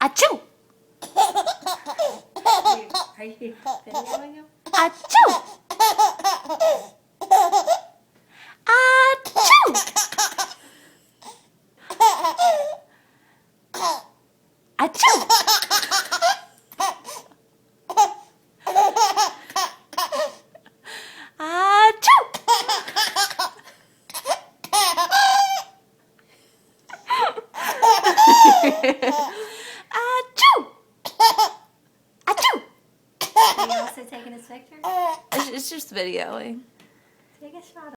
Achoo! Are you videoing him? Achoo! Achoo! Achoo! Achoo! Achoo! Achoo! Are you also taking his picture? It's just videoing. Take a shot.